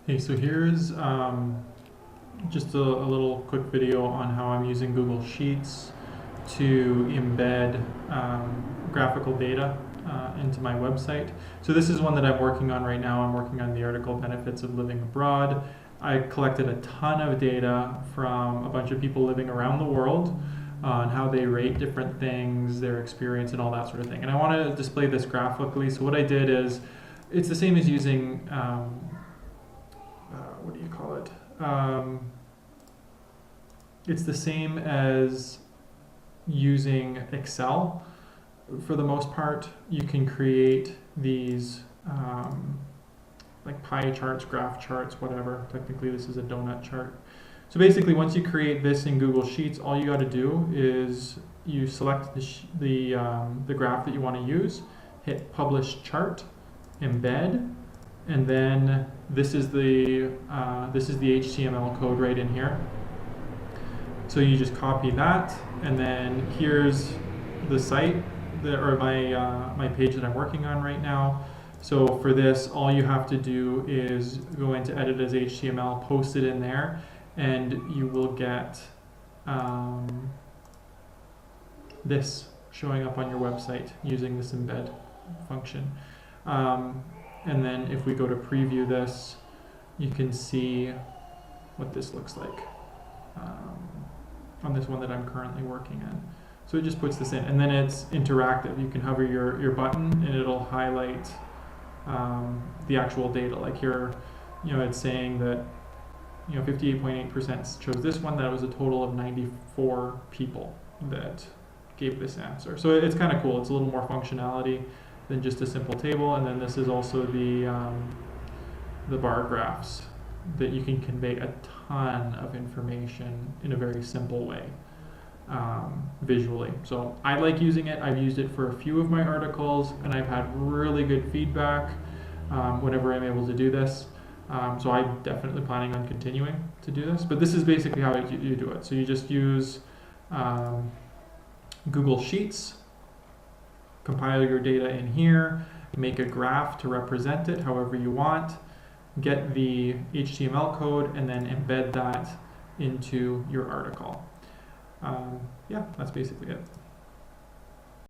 Hey, so here's just a little quick video on how I'm using Google Sheets to embed graphical data into my website. So this is one that I'm working on right now. I'm working on the article Benefits of Living Abroad. I collected a ton of data from a bunch of people living around the world on how they rate different things, their experience, and all that sort of thing. And I want to display this graphically. So what I did is, it's the same as using what do you call it? It's the same as using Excel. For the most part, you can create these like pie charts, graph charts, whatever. Technically, this is a donut chart. So basically, once you create this in Google Sheets, all you got to do is you select the graph that you want to use, hit Publish Chart, Embed, and then this is the HTML code right in here. So you just copy that, and then here's the site or my page that I'm working on right now. So for this, all you have to do is go into Edit as HTML, post it in there, and you will get this showing up on your website using this embed function. And then if we go to preview this, you can see what this looks like on this one that I'm currently working in. So it just puts this in, and then it's interactive. You can hover your button and it'll highlight the actual data. Like here, it's saying that 58.8% chose this one. That was a total of 94 people that gave this answer. So it's kind of cool. It's a little more functionality than just a simple table. And then this is also the bar graphs that you can convey a ton of information in a very simple way visually. So I like using it. I've used it for a few of my articles, and I've had really good feedback whenever I'm able to do this. So I'm definitely planning on continuing to do this. But this is basically how you do it. So you just use Google Sheets, compile your data in here, make a graph to represent it however you want, get the HTML code, and then embed that into your article. Yeah, that's basically it.